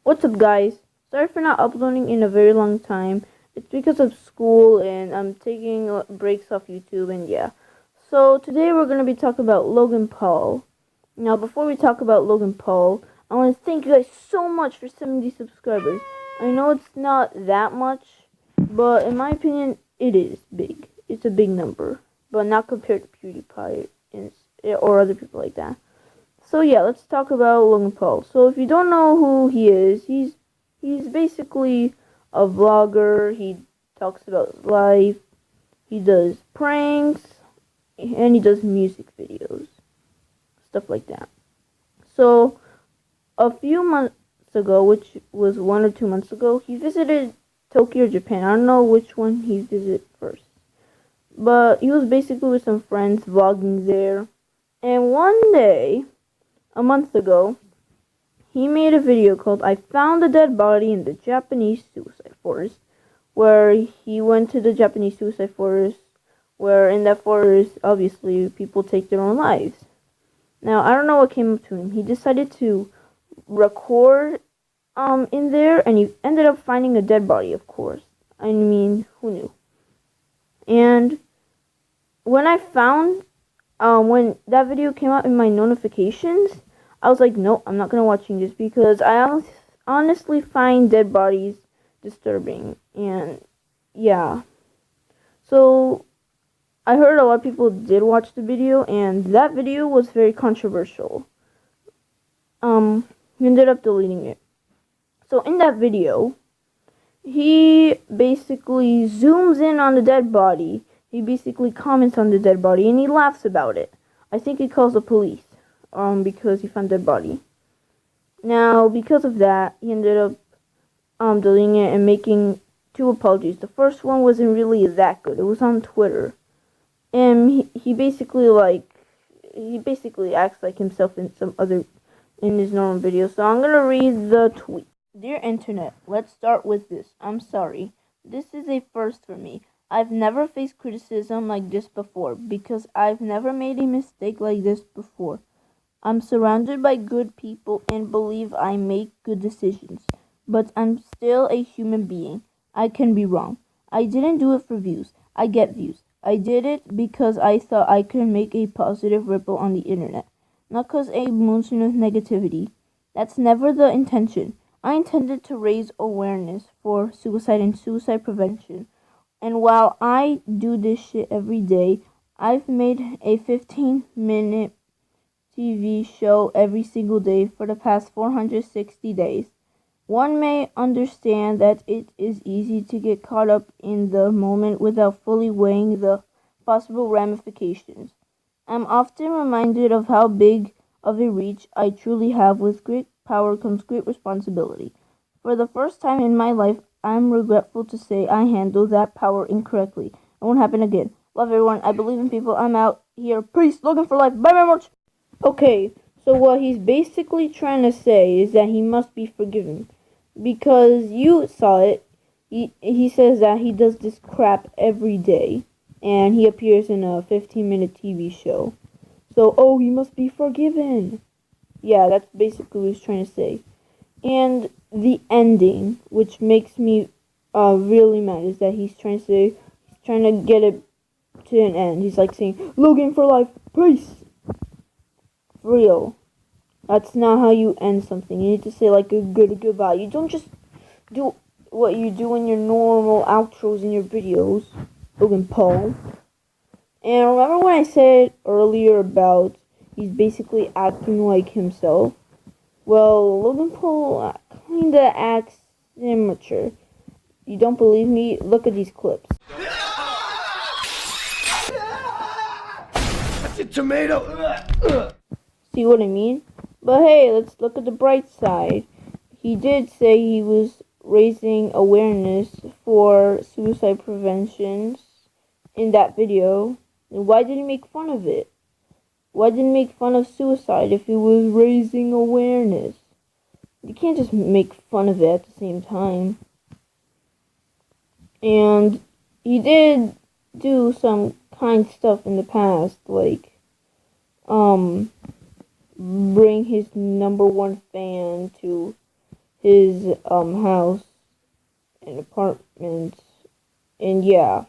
What's up, guys? Sorry for not uploading in a very long time. It's because of school and I'm taking breaks off YouTube and yeah. So today we're going to be talking about Logan Paul. Now, before we talk about Logan Paul, I want to thank you guys so much for 70 subscribers. I know it's not that much, but in my opinion, it is big. It's a big number, but not compared to PewDiePie or other people like that. So yeah, let's talk about Logan Paul. So if you don't know who he is, he's basically a vlogger. He talks about his life. He does pranks and he does music videos, stuff like that. So a few months ago, which was 1 or 2 months ago, he visited Tokyo, Japan. I don't know which one he visited first, but he was basically with some friends vlogging there. And one day, a month ago, he made a video called I Found a Dead Body in the Japanese Suicide Forest, where he went to the Japanese suicide forest, where in that forest, obviously, people take their own lives. Now, I don't know what came up to him. He decided to record in there, and he ended up finding a dead body, of course. I mean, who knew? And when I found, when that video came out in my notifications, I was like, nope, I'm not going to watching this because I honestly find dead bodies disturbing. And yeah. So I heard a lot of people did watch the video, and that video was very controversial. He ended up deleting it. So in that video, he basically zooms in on the dead body. He basically comments on the dead body, and he laughs about it. I think he calls the police. Because he found a dead body. Now, because of that, he ended up deleting it and making 2 apologies. The first one wasn't really that good. It was on Twitter, and he basically acts like himself in his normal video. So I'm gonna read the tweet. Dear Internet, let's start with this. I'm sorry. This is a first for me. I've never faced criticism like this before because I've never made a mistake like this before. I'm surrounded by good people and believe I make good decisions, but I'm still a human being. I can be wrong. I didn't do it for views. I get views. I did it because I thought I could make a positive ripple on the internet, not because a mountain of negativity. That's never the intention. I intended to raise awareness for suicide and suicide prevention, and while I do this shit every day, I've made a 15-minute TV show every single day for the past 460 days. One may understand that it is easy to get caught up in the moment without fully weighing the possible ramifications. I'm often reminded of how big of a reach I truly have. With great power comes great responsibility. For the first time in my life, I'm regretful to say I handled that power incorrectly. It won't happen again. Love everyone. I believe in people. I'm out here. Peace. Logan for life. Bye, my merch. Okay, so what he's basically trying to say is that he must be forgiven. Because you saw it, he says that he does this crap every day. And he appears in a 15-minute TV show. So, oh, he must be forgiven. Yeah, that's basically what he's trying to say. And the ending, which makes me really mad, is that he's trying to get it to an end. He's like saying, Logan for life, peace. Real. That's not how you end something. You need to say like a goodbye. You don't just do what you do in your normal outros in your videos, Logan Paul. And remember when I said earlier about he's basically acting like himself? Well, Logan Paul kinda acts immature. You don't believe me? Look at these clips. That's a tomato. See what I mean? But hey, let's look at the bright side. He did say he was raising awareness for suicide prevention in that video. And why did he make fun of it? Why didn't he make fun of suicide if he was raising awareness? You can't just make fun of it at the same time. And he did do some kind stuff in the past, like bring his #1 fan to his house and apartment, and yeah.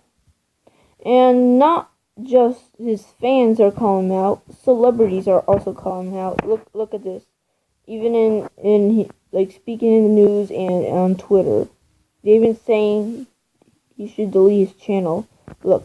And not just his fans are calling him out, celebrities are also calling him out. Look at this. Even like speaking in the news and on Twitter. They've been saying he should delete his channel. Look.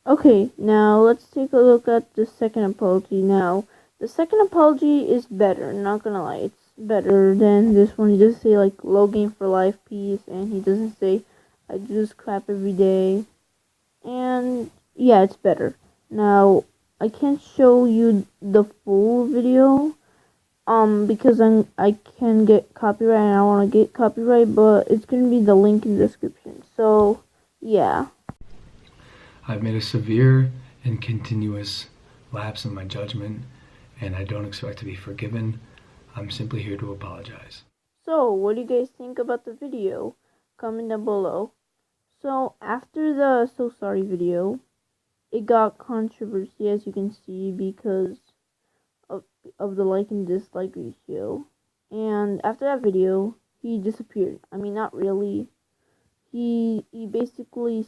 Okay, now let's take a look at the second apology now. The second apology is better, not gonna lie. It's better than this one. He doesn't say like Logan for life, peace, and he doesn't say I do this crap every day. And yeah, it's better. Now, I can't show you the full video because I can get copyright and I want to get copyright, but it's going to be the link in the description. So, yeah. I've made a severe and continuous lapse in my judgment, and I don't expect to be forgiven. I'm simply here to apologize. So, what do you guys think about the video? Comment down below. So, after the So Sorry video, it got controversy, as you can see, because of the like and dislike ratio. And after that video, he disappeared. I mean, not really. He basically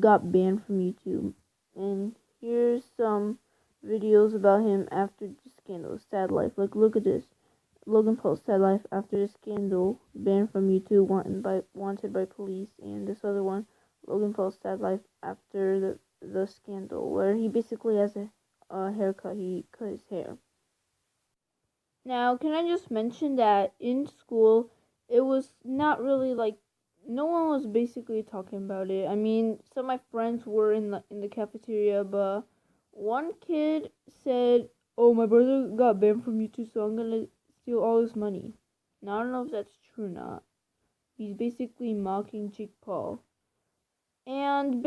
got banned from YouTube. And here's some videos about him after the scandal. Sad life. Like, look at this. Logan Paul's sad life after the scandal, banned from YouTube, wanted by police. And this other one, Logan Paul's sad life after the scandal, where he basically has a haircut. He cut his hair. Now, can I just mention that in school, it was not really like, no one was basically talking about it. I mean, some of my friends were in the cafeteria, but one kid said, "Oh, my brother got banned from YouTube, so I'm gonna steal all his money." Now, I don't know if that's true or not. He's basically mocking Jake Paul. And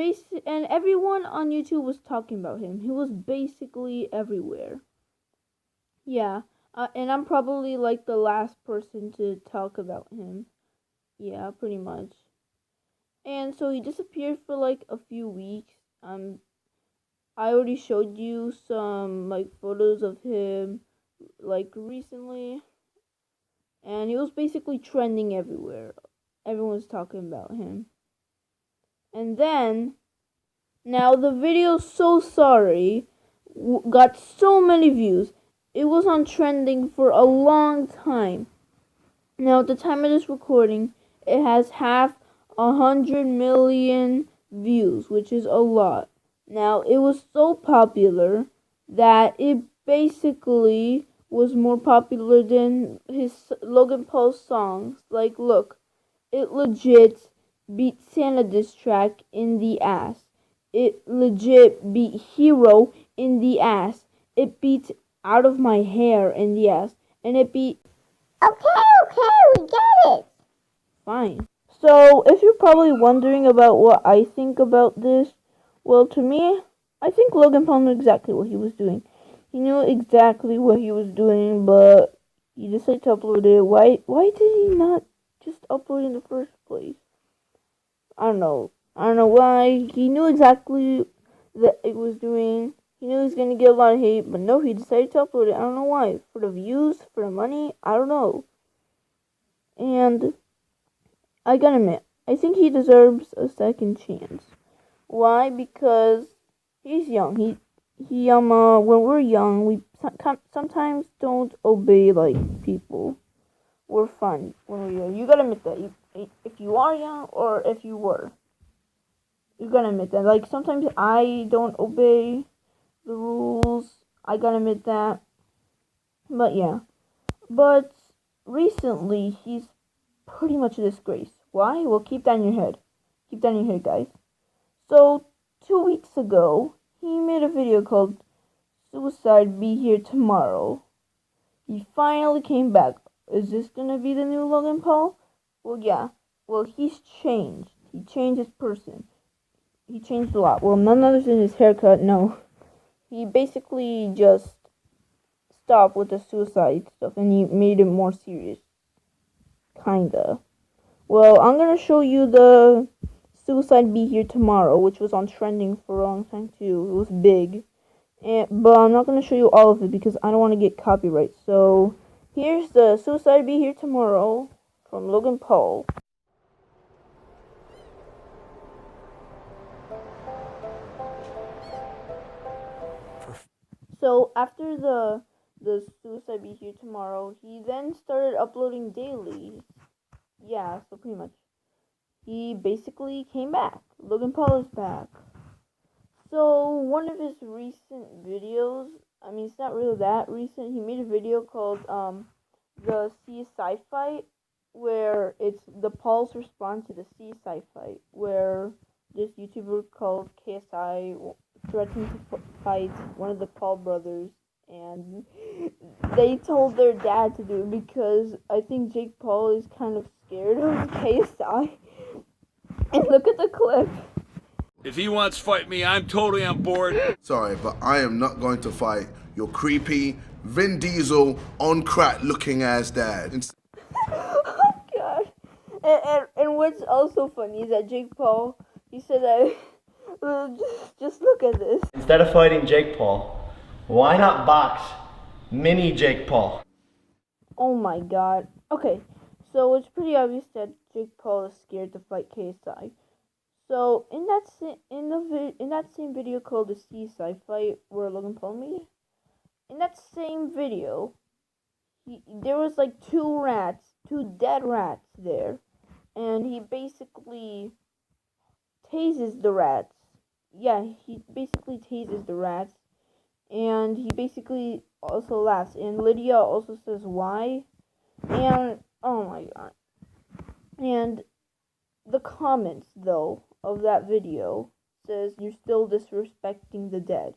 everyone on YouTube was talking about him. He was basically everywhere. Yeah. And I'm probably like the last person to talk about him. Yeah, pretty much. And so he disappeared for like a few weeks. I already showed you some like photos of him like recently. And he was basically trending everywhere. Everyone was talking about him. And then, now the video So Sorry got so many views. It was on trending for a long time. Now, at the time of this recording, it has 100 million views, which is a lot. Now, it was so popular that it basically was more popular than his Logan Paul's songs. Like, look, it legit beat Santa diss track in the ass. It legit beat Hero in the ass. It beat Out of My Hair in the ass. And it beat... Okay, we get it. Fine. So, if you're probably wondering about what I think about this, well, to me, I think Logan Paul knew exactly what he was doing. He knew exactly what he was doing, but he decided to upload it. Why did he not just upload it in the first place? I don't know. I don't know why. He knew exactly that it was doing. He knew he was going to get a lot of hate, but no, he decided to upload it. I don't know why. For the views? For the money? I don't know. And I gotta admit, I think he deserves a second chance. Why? Because he's young. When we're young, we sometimes don't obey, like, people. We're fun when we're young. You gotta admit that. If you are young or if you were. You gotta admit that. Like, sometimes I don't obey the rules. I gotta admit that. But yeah. But recently, he's pretty much a disgrace. Why? Well, keep that in your head. Keep that in your head, guys. So, 2 weeks ago, he made a video called Suicide Be Here Tomorrow. He finally came back. Is this gonna be the new Logan Paul? Well, yeah. Well, he's changed. He changed his person. He changed a lot. Well, none other than his haircut, no. He basically just stopped with the suicide stuff and he made it more serious. Kinda. Well, I'm gonna show you the Suicide Be Here Tomorrow, which was on trending for a long time too. It was big. But I'm not going to show you all of it because I don't want to get copyright. So here's the Suicide Be Here Tomorrow from Logan Paul. So after the Suicide Be Here Tomorrow, he then started uploading dailies. Yeah, so pretty much. He basically came back. Logan Paul is back. So one of his recent videos, I mean it's not really that recent, he made a video called the CSI fight, where it's the Pauls respond to the CSI fight, where this YouTuber called KSI threatened to fight one of the Paul brothers, and they told their dad to do it because I think Jake Paul is kind of scared of KSI. And look at the clip. If he wants to fight me, I'm totally on board. Sorry, but I am not going to fight your creepy Vin Diesel on crack looking ass dad. Oh god. And what's also funny is that Jake Paul, he said that just look at this. Instead of fighting Jake Paul, why not box mini Jake Paul? Oh my god. Okay, so it's pretty obvious that Jake Paul is scared to fight KSI. So in that same video called the CSI fight where Logan Paul made it, in that same video, there was like two dead rats there, and he basically tases the rats. Yeah, he basically tases the rats, and he basically also laughs. And Lydia also says why, and oh my god. And the comments though of that video says you're still disrespecting the dead.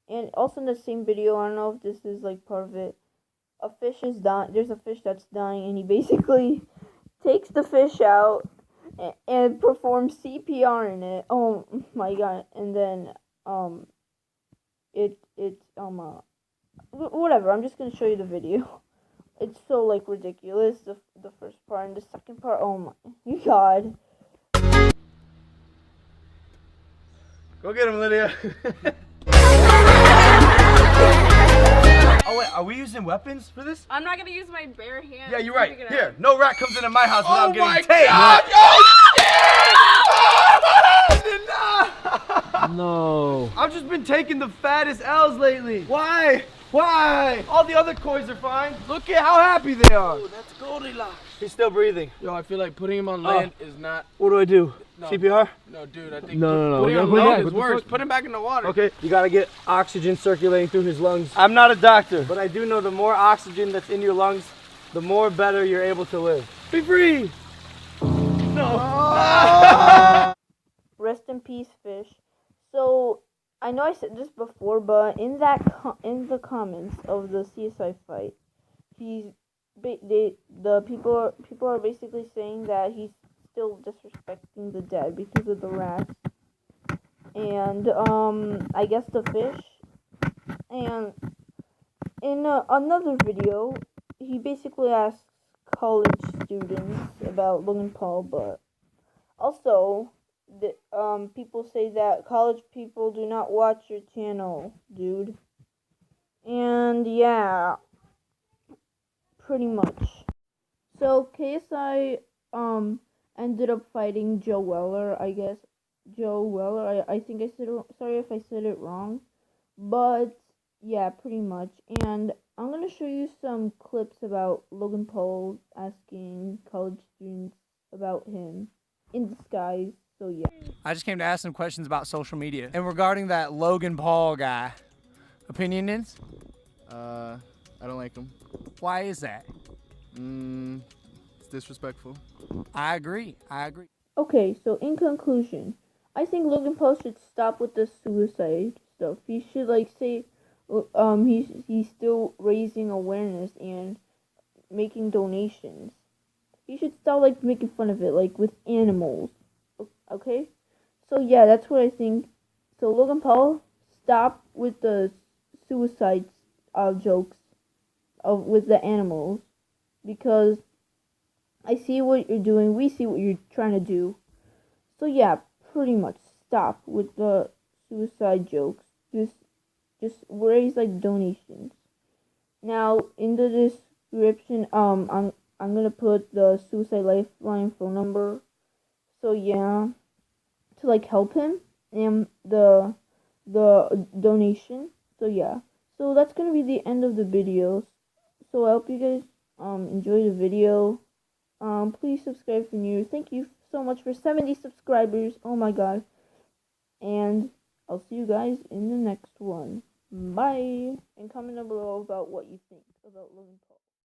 And also in the same video, I don't know if this is like part of it, a fish is dying. There's a fish that's dying, and he basically takes the fish out and performs CPR in it. Oh my god! And then whatever. I'm just gonna show you the video. It's so like ridiculous. The first part and the second part. Oh my god. Go get him, Lydia. Oh wait, are we using weapons for this? I'm not gonna use my bare hands. Yeah, you're right. Here, no rat comes into my house without getting tased. God! No. I've just been taking the fattest L's lately. Why? Why? All the other koi are fine. Look at how happy they are. Oh, that's Goldilocks. He's still breathing. Yo, I feel like putting him on land is not... What do I do? No. CPR? No, dude, I think... No. Putting him Put on him land back. is worse. Put him back in the water. Okay, you gotta get oxygen circulating through his lungs. I'm not a doctor, but I do know the more oxygen that's in your lungs, the more better you're able to live. Be free! No. Rest in peace, fish. So I know I said this before, but in the comments of the CSI fight, people are basically saying that he's still disrespecting the dead because of the rats, and I guess the fish. And in another video, he basically asks college students about Logan Paul, but also people say that college people do not watch your channel, dude. And yeah, pretty much. So KSI ended up fighting Joe Weller, I guess. Joe Weller, I think I said it, sorry if I said it wrong, but yeah, pretty much. And I'm gonna show you some clips about Logan Paul asking college students about him in disguise. So yeah. I just came to ask some questions about social media. And regarding that Logan Paul guy, opinion is? I don't like him. Why is that? It's disrespectful. I agree. Okay, so in conclusion, I think Logan Paul should stop with the suicide stuff. He should like say, he's still raising awareness and making donations. He should stop like making fun of it, like with animals. Okay, so yeah, that's what I think. So Logan Paul, stop with the suicide jokes with the animals, because I see what you're doing. We see what you're trying to do. So yeah, pretty much stop with the suicide jokes. Just raise like donations. Now in the description, I'm gonna put the suicide lifeline phone number. So yeah, to like help him and the donation. So yeah, so that's gonna be the end of the video. So I hope you guys enjoy the video. Please subscribe if you're new. Thank you so much for 70 subscribers. Oh my god. And I'll see you guys in the next one. Bye. And comment down below about what you think about Logan Paul.